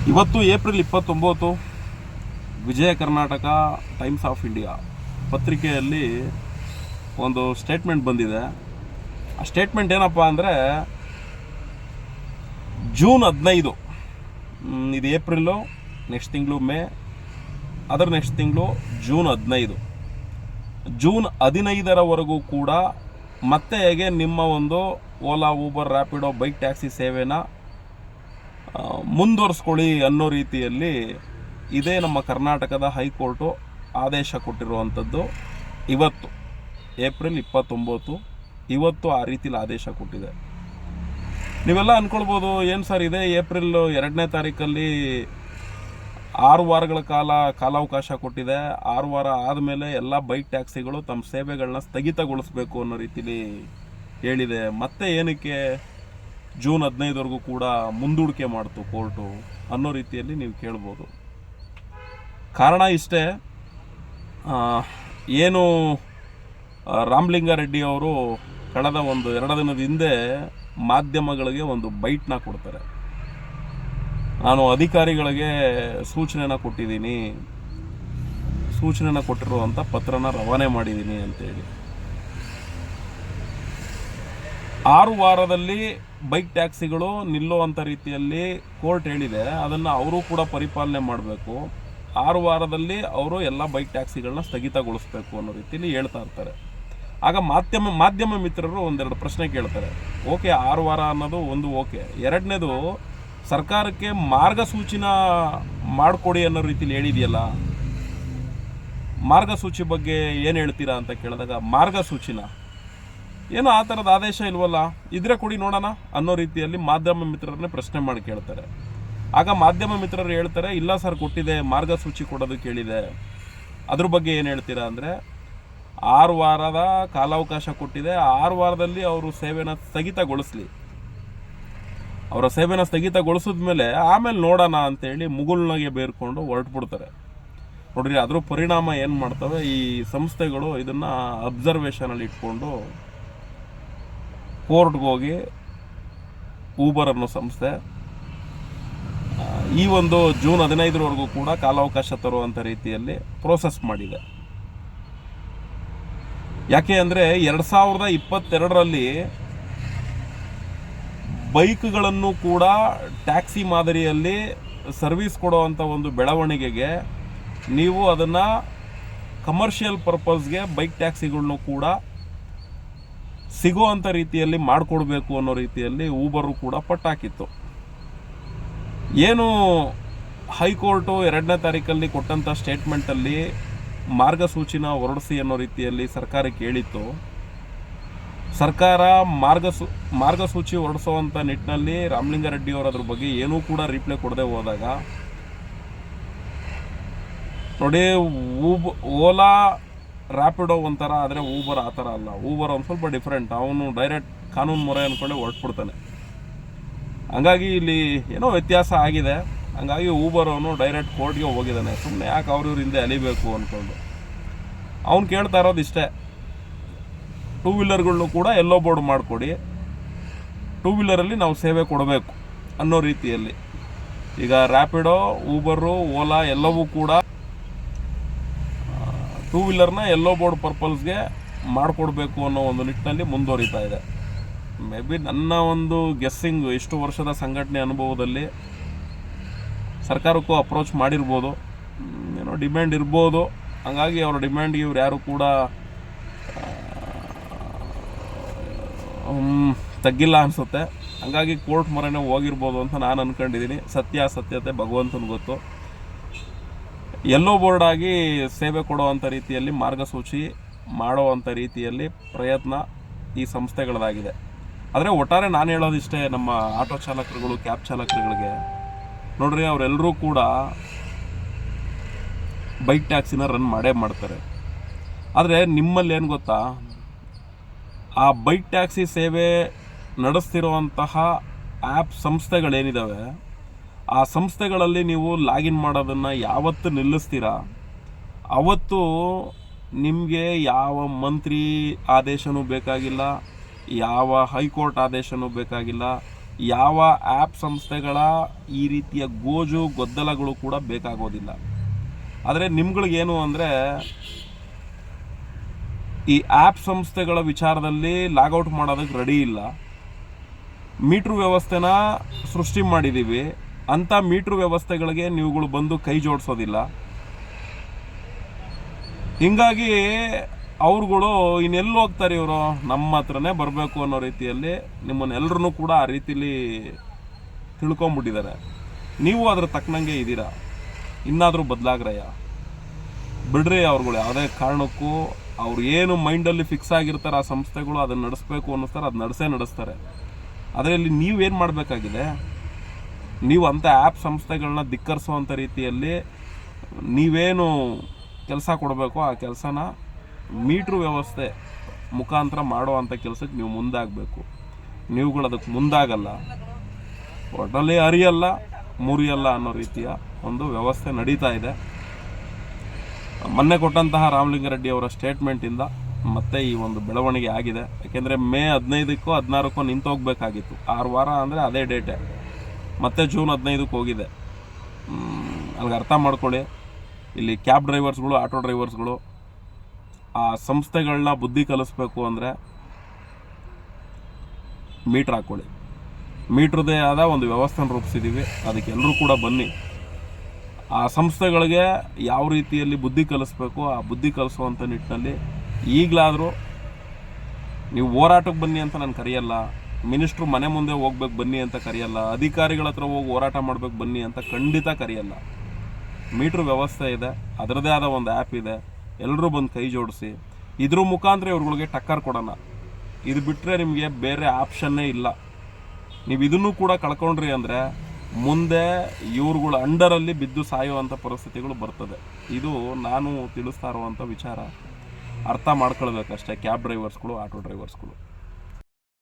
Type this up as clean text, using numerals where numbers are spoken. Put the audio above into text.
ಇವತ್ತು April 29 Vijaya Karnataka times of India ಪತ್ರಿಕೆಯಲ್ಲಿ ಒಂದು ಸ್ಟೇಟ್ಮೆಂಟ್ ಬಂದಿದೆ. ಆ ಸ್ಟೇಟ್ಮೆಂಟ್ ಏನಪ್ಪ ಅಂದರೆ, ಜೂನ್ 15, ಇದು ಏಪ್ರಿಲು, ನೆಕ್ಸ್ಟ್ ತಿಂಗಳು ಮೇ, ಅದರ ನೆಕ್ಸ್ಟ್ ತಿಂಗಳು ಜೂನ್ 15, ಜೂನ್ 15ರವರೆಗೂ ಕೂಡ ಮತ್ತೆ ಹೇಗೆ ನಿಮ್ಮ ಒಂದು Ola, Uber, Rapido, bike taxi ಸೇವೆನ ಮುಂದುವರಿಸ್ಕೊಳ್ಳಿ ಅನ್ನೋ ರೀತಿಯಲ್ಲಿ ಇದೇ ನಮ್ಮ ಕರ್ನಾಟಕದ ಹೈಕೋರ್ಟು ಆದೇಶ ಕೊಟ್ಟಿರುವಂಥದ್ದು. ಇವತ್ತು ಏಪ್ರಿಲ್ 29, ಇವತ್ತು ಆ ರೀತಿಲಿ ಆದೇಶ ಕೊಟ್ಟಿದೆ. ನೀವೆಲ್ಲ ಅಂದ್ಕೊಳ್ಬೋದು, ಏನು ಸರ್ ಇದೇ ಏಪ್ರಿಲ್ 2ನೇ ತಾರೀಕಲ್ಲಿ 6 ವಾರಗಳ ಕಾಲಾವಕಾಶ ಕೊಟ್ಟಿದೆ, 6 ವಾರ ಆದಮೇಲೆ ಎಲ್ಲ ಬೈಕ್ ಟ್ಯಾಕ್ಸಿಗಳು ತಮ್ಮ ಸೇವೆಗಳನ್ನ ಸ್ಥಗಿತಗೊಳಿಸಬೇಕು ಅನ್ನೋ ರೀತಿಲಿ ಹೇಳಿದೆ, ಮತ್ತೆ ಏನಕ್ಕೆ ಜೂನ್ 15ವರೆಗೂ ಕೂಡ ಮುಂದೂಡಿಕೆ ಮಾಡ್ತು ಕೋರ್ಟು ಅನ್ನೋ ರೀತಿಯಲ್ಲಿ ನೀವು ಕೇಳ್ಬೋದು. ಕಾರಣ ಇಷ್ಟೇ, ಏನು ರಾಮಲಿಂಗಾರೆಡ್ಡಿ ಅವರು ಕಳೆದ 2 ದಿನದ ಹಿಂದೆ ಮಾಧ್ಯಮಗಳಿಗೆ ಒಂದು ಬೈಟ್ನ ಕೊಡ್ತಾರೆ. ನಾನು ಅಧಿಕಾರಿಗಳಿಗೆ ಸೂಚನೆನ ಕೊಟ್ಟಿದ್ದೀನಿ, ಸೂಚನೆನ ಕೊಟ್ಟಿರುವಂಥ ಪತ್ರನ ರವಾನೆ ಮಾಡಿದ್ದೀನಿ ಅಂತೇಳಿ. 6 ವಾರದಲ್ಲಿ ಬೈಕ್ ಟ್ಯಾಕ್ಸಿಗಳು ನಿಲ್ಲುವಂಥ ರೀತಿಯಲ್ಲಿ ಕೋರ್ಟ್ ಹೇಳಿದೆ, ಅದನ್ನು ಅವರು ಕೂಡ ಪರಿಪಾಲನೆ ಮಾಡಬೇಕು. 6 ವಾರದಲ್ಲಿ ಅವರು ಎಲ್ಲ ಬೈಕ್ ಟ್ಯಾಕ್ಸಿಗಳನ್ನ ಸ್ಥಗಿತಗೊಳಿಸಬೇಕು ಅನ್ನೋ ರೀತಿಯಲ್ಲಿ ಹೇಳ್ತಾ ಇರ್ತಾರೆ. ಆಗ ಮಾಧ್ಯಮ ಮಿತ್ರರು ಒಂದೆರಡು ಪ್ರಶ್ನೆ ಕೇಳ್ತಾರೆ. ಓಕೆ, 6 ವಾರ ಅನ್ನೋದು ಒಂದು ಓಕೆ, ಎರಡನೇದು ಸರ್ಕಾರಕ್ಕೆ ಮಾರ್ಗಸೂಚಿನ ಮಾಡಿಕೊಡಿ ಅನ್ನೋ ರೀತಿಯಲ್ಲಿ ಹೇಳಿದೆಯಲ್ಲ, ಮಾರ್ಗಸೂಚಿ ಬಗ್ಗೆ ಏನು ಹೇಳ್ತೀರಾ ಅಂತ ಕೇಳಿದಾಗ, ಮಾರ್ಗಸೂಚಿನ ಏನೋ ಆ ಥರದ ಆದೇಶ ಇಲ್ವಲ್ಲ, ಇದ್ರೆ ಕೊಡಿ ನೋಡೋಣ ಅನ್ನೋ ರೀತಿಯಲ್ಲಿ ಮಾಧ್ಯಮ ಮಿತ್ರರನ್ನೇ ಪ್ರಶ್ನೆ ಮಾಡಿ ಕೇಳ್ತಾರೆ. ಆಗ ಮಾಧ್ಯಮ ಮಿತ್ರರು ಹೇಳ್ತಾರೆ, ಇಲ್ಲ ಸರ್ ಕೊಟ್ಟಿದೆ, ಮಾರ್ಗಸೂಚಿ ಕೊಡೋದಕ್ಕೆ ಹೇಳಿದೆ, ಅದ್ರ ಬಗ್ಗೆ ಏನು ಹೇಳ್ತೀರಾ ಅಂದರೆ, 6 ವಾರದ ಕಾಲಾವಕಾಶ ಕೊಟ್ಟಿದೆ, 6 ವಾರದಲ್ಲಿ ಅವರು ಸೇವೆನ ಸ್ಥಗಿತಗೊಳಿಸ್ಲಿ, ಅವರ ಸೇವೆನ ಸ್ಥಗಿತಗೊಳಿಸಿದ್ಮೇಲೆ ಆಮೇಲೆ ನೋಡೋಣ ಅಂತೇಳಿ ಮುಗುಳ್ನಾಗೆ ಬೇರ್ಕೊಂಡು ಹೊರಟ್ಬಿಡ್ತಾರೆ. ನೋಡ್ರಿ, ಅದ್ರ ಪರಿಣಾಮ ಏನು ಮಾಡ್ತವೆ, ಈ ಸಂಸ್ಥೆಗಳು ಇದನ್ನು ಅಬ್ಸರ್ವೇಷನಲ್ಲಿ ಇಟ್ಕೊಂಡು ಕೋರ್ಟ್ಗೆ ಹೋಗಿ ಊಬರ್ ಅನ್ನೋ ಸಂಸ್ಥೆ ಈ ಒಂದು ಜೂನ್ 15ರವರೆಗೂ ಕೂಡ ಕಾಲಾವಕಾಶ ತರುವಂಥ ರೀತಿಯಲ್ಲಿ ಪ್ರೋಸೆಸ್ ಮಾಡಿದೆ. ಯಾಕೆ ಅಂದರೆ 2022ರಲ್ಲಿ ಬೈಕ್ಗಳನ್ನು ಕೂಡ ಟ್ಯಾಕ್ಸಿ ಮಾದರಿಯಲ್ಲಿ ಸರ್ವಿಸ್ ಕೊಡುವಂಥ ಒಂದು ಬೆಳವಣಿಗೆಗೆ ನೀವು ಅದನ್ನು ಕಮರ್ಷಿಯಲ್ ಪರ್ಪಸ್ಗೆ ಬೈಕ್ ಟ್ಯಾಕ್ಸಿಗಳನ್ನು ಕೂಡ ಸಿಗುವಂಥ ರೀತಿಯಲ್ಲಿ ಮಾಡಿಕೊಡ್ಬೇಕು ಅನ್ನೋ ರೀತಿಯಲ್ಲಿ ಊಬರು ಕೂಡ ಪಟ್ಟಾಕಿತ್ತು. ಏನು ಹೈಕೋರ್ಟು 2ನೇ ತಾರೀಕಲ್ಲಿ ಕೊಟ್ಟಂಥ ಸ್ಟೇಟ್ಮೆಂಟಲ್ಲಿ ಮಾರ್ಗಸೂಚಿನ ಹೊರಡಿಸಿ ಅನ್ನೋ ರೀತಿಯಲ್ಲಿ ಸರ್ಕಾರಕ್ಕೆ ಹೇಳಿತ್ತು, ಸರ್ಕಾರ ಮಾರ್ಗಸೂಚಿ ಹೊರಡಿಸುವಂಥ ನಿಟ್ಟಿನಲ್ಲಿ ರಾಮಲಿಂಗಾರೆಡ್ಡಿ ಅವರು ಅದ್ರ ಬಗ್ಗೆ ಏನೂ ಕೂಡ ರಿಪ್ಲೈ ಕೊಡದೆ ಹೋದಾಗ, ನೋಡಿ, ಓಲಾ, ರ್ಯಾಪಿಡೋ ಒಂಥರ ಆದರೆ ಊಬರ್ ಆ ಥರ ಅಲ್ಲ. ಊಬರ್ ಒಂದು ಸ್ವಲ್ಪ ಡಿಫ್ರೆಂಟ್, ಅವನು ಡೈರೆಕ್ಟ್ ಕಾನೂನು ಮೊರೆ ಅಂದ್ಕೊಂಡೆ ಹೊರಟ್ಬಿಡ್ತಾನೆ. ಹಂಗಾಗಿ ಇಲ್ಲಿ ಏನೋ ವ್ಯತ್ಯಾಸ ಆಗಿದೆ. ಹಂಗಾಗಿ ಊಬರ್ ಅವನು ಡೈರೆಕ್ಟ್ ಕೋರ್ಟ್ಗೆ ಹೋಗಿದ್ದಾನೆ, ಸುಮ್ಮನೆ ಯಾಕೆ ಅವ್ರ ಹಿಂದೆ ಅಲಿಬೇಕು ಅಂದ್ಕೊಂಡು. ಅವ್ನು ಕೇಳ್ತಾ ಇರೋದು ಇಷ್ಟೇ, 2 ವೀಲರ್ಗಳನ್ನು ಕೂಡ ಎಲ್ಲೋ ಬೋರ್ಡ್ ಮಾಡಿಕೊಡಿ, 2 ವೀಲರಲ್ಲಿ ನಾವು ಸೇವೆ ಕೊಡಬೇಕು ಅನ್ನೋ ರೀತಿಯಲ್ಲಿ. ಈಗ ರ್ಯಾಪಿಡೋ, ಊಬರು, ಓಲಾ ಎಲ್ಲವೂ ಕೂಡ 2 ವೀಲರ್ನ ಎಲ್ಲೋ ಬೋರ್ಡ್ ಪರ್ಪಲ್ಸ್ಗೆ ಮಾಡಿಕೊಡ್ಬೇಕು ಅನ್ನೋ ಒಂದು ನಿಟ್ಟಿನಲ್ಲಿ ಮುಂದುವರಿತಾ ಇದೆ. ಮೇ ಬಿ ನನ್ನ ಒಂದು ಗೆಸ್ಸಿಂಗ್, ಇಷ್ಟು ವರ್ಷದ ಸಂಘಟನೆ ಅನುಭವದಲ್ಲಿ ಸರ್ಕಾರಕ್ಕೂ ಅಪ್ರೋಚ್ ಮಾಡಿರ್ಬೋದು, ಏನೋ ಡಿಮ್ಯಾಂಡ್ ಇರ್ಬೋದು. ಹಂಗಾಗಿ ಅವ್ರ ಡಿಮ್ಯಾಂಡ್ಗೆ ಇವ್ರು ಯಾರು ಕೂಡ ತಗ್ಗಿಲ್ಲ ಅನಿಸುತ್ತೆ. ಹಂಗಾಗಿ ಕೋರ್ಟ್ ಮೊರೆನೇ ಹೋಗಿರ್ಬೋದು ಅಂತ ನಾನು ಅಂದ್ಕೊಂಡಿದ್ದೀನಿ. ಸತ್ಯಾಸತ್ಯತೆ ಭಗವಂತನಿಗೆ ಗೊತ್ತು. ಎಲ್ಲೋ ಬೋರ್ಡ್ ಆಗಿ ಸೇವೆ ಕೊಡುವಂಥ ರೀತಿಯಲ್ಲಿ ಮಾರ್ಗಸೂಚಿ ಮಾಡುವಂಥ ರೀತಿಯಲ್ಲಿ ಪ್ರಯತ್ನ ಈ ಸಂಸ್ಥೆಗಳದಾಗಿದೆ. ಆದರೆ ಒಟ್ಟಾರೆ ನಾನು ಹೇಳೋದಿಷ್ಟೇ, ನಮ್ಮ ಆಟೋ ಚಾಲಕರುಗಳು, ಕ್ಯಾಬ್ ಚಾಲಕರುಗಳಿಗೆ, ನೋಡ್ರಿ, ಅವರೆಲ್ಲರೂ ಕೂಡ ಬೈಕ್ ಟ್ಯಾಕ್ಸಿನ ರನ್ ಮಾಡೇ ಮಾಡ್ತಾರೆ. ಆದರೆ ನಿಮ್ಮಲ್ಲಿ ಏನು ಗೊತ್ತಾ, ಆ ಬೈಕ್ ಟ್ಯಾಕ್ಸಿ ಸೇವೆ ನಡೆಸ್ತಿರುವಂತಹ ಆ್ಯಪ್ ಸಂಸ್ಥೆಗಳೇನಿದ್ದಾವೆ, ಆ ಸಂಸ್ಥೆಗಳಲ್ಲಿ ನೀವು ಲಾಗಿನ್ ಮಾಡೋದನ್ನು ಯಾವತ್ತು ನಿಲ್ಲಿಸ್ತೀರಾ, ಅವತ್ತು ನಿಮಗೆ ಯಾವ ಮಂತ್ರಿ ಆದೇಶನೂ ಬೇಕಾಗಿಲ್ಲ, ಯಾವ ಹೈಕೋರ್ಟ್ ಆದೇಶನೂ ಬೇಕಾಗಿಲ್ಲ, ಯಾವ ಆ್ಯಪ್ ಸಂಸ್ಥೆಗಳ ಈ ರೀತಿಯ ಗೋಜು ಗೊದ್ದಲಗಳು ಕೂಡ ಬೇಕಾಗೋದಿಲ್ಲ. ಆದರೆ ನಿಮ್ಗಳಿಗೇನು ಅಂದರೆ ಈ ಆ್ಯಪ್ ಸಂಸ್ಥೆಗಳ ವಿಚಾರದಲ್ಲಿ ಲಾಗೌಟ್ ಮಾಡೋದಕ್ಕೆ ರೆಡಿ ಇಲ್ಲ. ಮೀಟ್ರ್ ವ್ಯವಸ್ಥೆನ ಸೃಷ್ಟಿ ಮಾಡಿದ್ದೀವಿ, ಅಂಥ ಮೀಟ್ರ್ ವ್ಯವಸ್ಥೆಗಳಿಗೆ ನೀವುಗಳು ಬಂದು ಕೈ ಜೋಡಿಸೋದಿಲ್ಲ. ಹೀಗಾಗಿ ಅವ್ರುಗಳು ಇನ್ನೆಲ್ಲಿ ಹೋಗ್ತಾರೆ, ಇವರು ನಮ್ಮ ಹತ್ರನೇ ಬರಬೇಕು ಅನ್ನೋ ರೀತಿಯಲ್ಲಿ ನಿಮ್ಮನ್ನೆಲ್ಲರೂ ಕೂಡ ಆ ರೀತಿಲಿ ತಿಳ್ಕೊಂಬಿಟ್ಟಿದ್ದಾರೆ. ನೀವು ಅದ್ರ ತಕ್ಕನಂಗೆ ಇದ್ದೀರಾ. ಇನ್ನಾದರೂ ಬದಲಾಗ್ರಯ್ಯ, ಬಿಡ್ರಿ ಅವ್ರುಗಳು. ಯಾವುದೇ ಕಾರಣಕ್ಕೂ ಅವ್ರು ಏನು ಮೈಂಡಲ್ಲಿ ಫಿಕ್ಸ್ ಆಗಿರ್ತಾರೆ ಆ ಸಂಸ್ಥೆಗಳು, ಅದನ್ನು ನಡೆಸಬೇಕು ಅನ್ನಿಸ್ತಾರೆ, ಅದು ನಡೆಸ್ತಾರೆ. ಅದರಲ್ಲಿ ನೀವೇನು ಮಾಡಬೇಕಾಗಿದೆ, ನೀವು ಅಂಥ ಆ್ಯಪ್ ಸಂಸ್ಥೆಗಳನ್ನ ಧಿಕ್ಕರಿಸುವಂಥ ರೀತಿಯಲ್ಲಿ ನೀವೇನು ಕೆಲಸ ಕೊಡಬೇಕು ಆ ಕೆಲಸನ ಮೀಟ್ರ್ ವ್ಯವಸ್ಥೆ ಮುಖಾಂತರ ಮಾಡೋ ಅಂಥ ಕೆಲಸಕ್ಕೆ ನೀವು ಮುಂದಾಗಬೇಕು. ನೀವುಗಳು ಅದಕ್ಕೆ ಮುಂದಾಗಲ್ಲ, ಒಟ್ಟಲ್ಲಿ ಅರಿಯಲ್ಲ ಮುರಿಯಲ್ಲ ಅನ್ನೋ ರೀತಿಯ ಒಂದು ವ್ಯವಸ್ಥೆ ನಡೀತಾ ಇದೆ. ಮೊನ್ನೆ ಕೊಟ್ಟಂತಹ ರಾಮಲಿಂಗಾರೆಡ್ಡಿ ಅವರ ಸ್ಟೇಟ್ಮೆಂಟಿಂದ ಮತ್ತೆ ಈ ಒಂದು ಬೆಳವಣಿಗೆ ಆಗಿದೆ. ಯಾಕೆಂದರೆ ಮೇ 15ಕ್ಕೋ 16ಕ್ಕೋ ನಿಂತೋಗ್ಬೇಕಾಗಿತ್ತು. 6 ವಾರ ಅಂದರೆ ಅದೇ ಡೇಟೆ. ಮತ್ತೆ ಜೂನ್ 15ಕ್ಕೆ ಹೋಗಿದೆ. ಅಲ್ಲಿಗೆ ಅರ್ಥ ಮಾಡ್ಕೊಳ್ಳಿ, ಇಲ್ಲಿ ಕ್ಯಾಬ್ ಡ್ರೈವರ್ಸ್ಗಳು, ಆಟೋ ಡ್ರೈವರ್ಸ್ಗಳು ಆ ಸಂಸ್ಥೆಗಳನ್ನ ಬುದ್ಧಿ ಕಲಿಸ್ಬೇಕು ಅಂದರೆ ಮೀಟ್ರ್ ಹಾಕ್ಕೊಳ್ಳಿ. ಮೀಟ್ರದೇ ಆದ ಒಂದು ವ್ಯವಸ್ಥೆನ ರೂಪಿಸಿದ್ದೀವಿ, ಅದಕ್ಕೆ ಎಲ್ಲರೂ ಕೂಡ ಬನ್ನಿ. ಆ ಸಂಸ್ಥೆಗಳಿಗೆ ಯಾವ ರೀತಿಯಲ್ಲಿ ಬುದ್ಧಿ ಕಲಿಸ್ಬೇಕು ಆ ಬುದ್ಧಿ ಕಲಿಸುವಂಥ ನಿಟ್ಟಿನಲ್ಲಿ ಈಗಲಾದರೂ ನೀವು ಹೋರಾಟಕ್ಕೆ ಬನ್ನಿ ಅಂತ ನಾನು ಕರೆಯಲ್ಲ. ಮಿನಿಸ್ಟ್ರು ಮನೆ ಮುಂದೆ ಹೋಗ್ಬೇಕು ಬನ್ನಿ ಅಂತ ಕರೆಯಲ್ಲ. ಅಧಿಕಾರಿಗಳ ಹತ್ರ ಹೋಗಿ ಹೋರಾಟ ಮಾಡ್ಬೇಕು ಬನ್ನಿ ಅಂತ ಖಂಡಿತ ಕರೆಯಲ್ಲ. ಮೀಟ್ರ್ ವ್ಯವಸ್ಥೆ ಇದೆ, ಅದರದೇ ಆದ ಒಂದು ಆ್ಯಪ್ ಇದೆ, ಎಲ್ಲರೂ ಬಂದು ಕೈ ಜೋಡಿಸಿ ಇದ್ರ ಮುಖಾಂತರ ಇವ್ರುಗಳಿಗೆ ಟಕ್ಕರ್ ಕೊಡೋಣ. ಇದು ಬಿಟ್ಟರೆ ನಿಮಗೆ ಬೇರೆ ಆಪ್ಷನ್ನೇ ಇಲ್ಲ. ನೀವು ಇದನ್ನು ಕೂಡ ಕಳ್ಕೊಂಡ್ರಿ ಅಂದರೆ ಮುಂದೆ ಇವ್ರುಗಳ ಅಂಡರಲ್ಲಿ ಬಿದ್ದು ಸಾಯುವಂಥ ಪರಿಸ್ಥಿತಿಗಳು ಬರ್ತದೆ. ಇದು ನಾನು ತಿಳಿಸ್ತಾ ಇರುವಂಥ ವಿಚಾರ. ಅರ್ಥ ಮಾಡ್ಕೊಳ್ಬೇಕಷ್ಟೇ ಕ್ಯಾಬ್ ಡ್ರೈವರ್ಸ್ಗಳು, ಆಟೋ ಡ್ರೈವರ್ಸ್ಗಳು.